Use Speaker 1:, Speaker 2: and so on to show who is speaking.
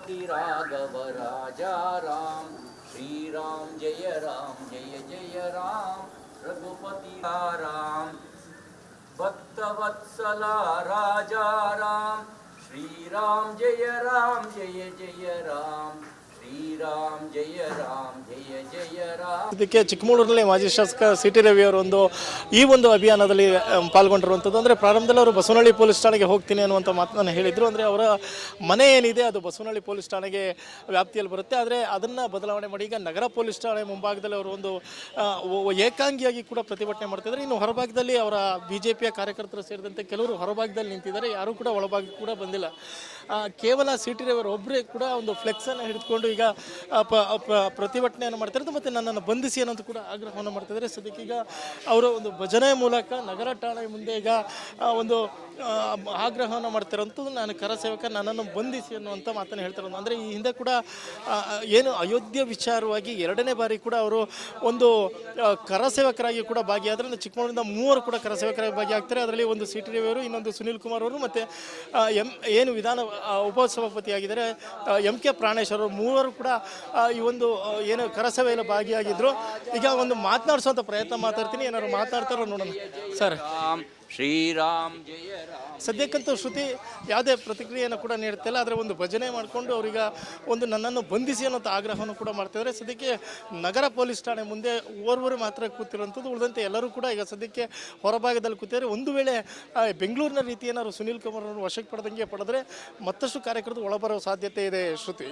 Speaker 1: रघुपति राघव राजा राम, श्री राम जय जय राम, रघुपति राम, भक्तवत्सला राजा राम, श्री राम जय जय राम, श्री राम जय जय राम.
Speaker 2: ಇದಕ್ಕೆ ಚಿಕ್ಕಮಗಳೂರಿನಲ್ಲಿ ಮಾಜಿ ಶಾಸಕ ಸಿ ಟಿ ರವಿ ಅವರು ಈ ಒಂದು ಅಭಿಯಾನದಲ್ಲಿ ಪಾಲ್ಗೊಂಡಿರುವಂಥದ್ದು. ಅಂದರೆ ಪ್ರಾರಂಭದಲ್ಲಿ ಅವರು ಬಸವನಹಳ್ಳಿ ಪೊಲೀಸ್ ಠಾಣೆಗೆ ಹೋಗ್ತೀನಿ ಅನ್ನುವಂಥ ಮಾತನ್ನು ಹೇಳಿದರು. ಅಂದರೆ ಅವರ ಮನೆ ಏನಿದೆ ಅದು ಬಸವನಹಳ್ಳಿ ಪೊಲೀಸ್ ಠಾಣೆಗೆ ವ್ಯಾಪ್ತಿಯಲ್ಲಿ ಬರುತ್ತೆ. ಆದರೆ ಅದನ್ನು ಬದಲಾವಣೆ ಮಾಡಿ ಈಗ ನಗರ ಪೊಲೀಸ್ ಠಾಣೆ ಮುಂಭಾಗದಲ್ಲಿ ಅವರು ಏಕಾಂಗಿಯಾಗಿ ಕೂಡ ಪ್ರತಿಭಟನೆ ಮಾಡ್ತಿದ್ದಾರೆ. ಇನ್ನು ಹೊರಭಾಗದಲ್ಲಿ ಅವರ BJPಯ ಕಾರ್ಯಕರ್ತರು ಸೇರಿದಂತೆ ಕೆಲವರು ಹೊರಭಾಗದಲ್ಲಿ ನಿಂತಿದ್ದಾರೆ. ಯಾರೂ ಕೂಡ ಒಳಭಾಗಕ್ಕೆ ಕೂಡ ಬಂದಿಲ್ಲ. ಕೇವಲ ಸಿ ಟಿ ರವಿ ಒಬ್ಬರೇ ಕೂಡ ಒಂದು ಫ್ಲೆಕ್ಸನ್ನು ಹಿಡಿದುಕೊಂಡು ಈಗ ಪ್ರತಿಭಟನೆಯನ್ನು ಮಾಡ್ತಿರೋದು ಮತ್ತು ನನ್ನನ್ನು ಬಂಧಿಸಿ ಅನ್ನೋದು ಕೂಡ ಆಗ್ರಹವನ್ನು ಮಾಡ್ತಿದ್ದಾರೆ. ಸದ್ಯಕ್ಕೆ ಈಗ ಅವರು ಒಂದು ಭಜನೆ ಮೂಲಕ ನಗರ ಠಾಣೆ ಮುಂದೆ ಈಗ ಒಂದು ಆಗ್ರಹವನ್ನು ಮಾಡ್ತಿರೋಂಥದ್ದು, ನಾನು ಕರಸೇವಕ, ನನ್ನನ್ನು ಬಂಧಿಸಿ ಅನ್ನುವಂಥ ಮಾತನ್ನು ಹೇಳ್ತಿರೋದು. ಅಂದರೆ ಈ ಹಿಂದೆ ಕೂಡ ಏನು ಅಯೋಧ್ಯೆ ವಿಚಾರವಾಗಿ 2ನೇ ಬಾರಿ ಕೂಡ ಅವರು ಒಂದು ಕರಸೇವಕರಾಗಿ ಕೂಡ ಭಾಗಿಯಾದರೆ ಚಿಕ್ಕಮಗಳೂರಿನಿಂದ 3 ಕೂಡ ಕರಸೇವಕರಾಗಿ ಭಾಗಿಯಾಗ್ತಾರೆ. ಅದರಲ್ಲಿ ಒಂದು ಸಿ ಟಿ ರವಿ ಅವರು, ಇನ್ನೊಂದು ಸುನೀಲ್ ಕುಮಾರ್ ಅವರು ಮತ್ತು ಏನು ವಿಧಾನ ಉಪಸಭಾಪತಿಯಾಗಿದ್ದಾರೆ MK ಪ್ರಾಣೇಶ್ ಅವರು, 3 ಕೂಡ ಈ ಒಂದು ಏನು ಕರಸೇವೆಯಲ್ಲಿ ಭಾಗಿಯಾಗಿದ್ದರು. ಈಗ ಒಂದು ಮಾತನಾಡಿಸುವಂಥ ಪ್ರಯತ್ನ ಮಾತಾಡ್ತೀನಿ, ಏನಾದ್ರು ಮಾತಾಡ್ತಾರೋ ನೋಡೋಣ. ಸರ್,
Speaker 1: ಶ್ರೀರಾಮ್ ಜಯ ರಾಮ್.
Speaker 2: ಸದ್ಯಕ್ಕಂತೂ ಶ್ರುತಿ ಯಾವುದೇ ಪ್ರತಿಕ್ರಿಯೆಯನ್ನು ಕೂಡ ನೀಡ್ತಿಲ್ಲ. ಆದರೆ ಒಂದು ಭಜನೆ ಮಾಡಿಕೊಂಡು ಅವರೀಗ ಒಂದು ನನ್ನನ್ನು ಬಂಧಿಸಿ ಅನ್ನೋಂಥ ಆಗ್ರಹವನ್ನು ಕೂಡ ಮಾಡ್ತಿದ್ದಾರೆ. ಸದ್ಯಕ್ಕೆ ನಗರ ಪೊಲೀಸ್ ಠಾಣೆ ಮುಂದೆ ಓರ್ವರು ಮಾತ್ರ ಕೂತಿರುವಂಥದ್ದು, ಉಳಿದಂತೆ ಎಲ್ಲರೂ ಕೂಡ ಈಗ ಸದ್ಯಕ್ಕೆ ಹೊರಭಾಗದಲ್ಲಿ ಕೂತಿದ್ದಾರೆ. ಒಂದು ವೇಳೆ ಬೆಂಗಳೂರಿನ ರೀತಿ ಏನಾದ್ರು ಸುನೀಲ್ ಕುಮಾರ್ ಅವರು ವಶಕ್ಕೆ ಪಡೆದಂಗೆ ಪಡೆದರೆ ಮತ್ತಷ್ಟು ಕಾರ್ಯಕರ್ತರು ಒಳಬರೋ ಸಾಧ್ಯತೆ ಇದೆ ಶ್ರುತಿ.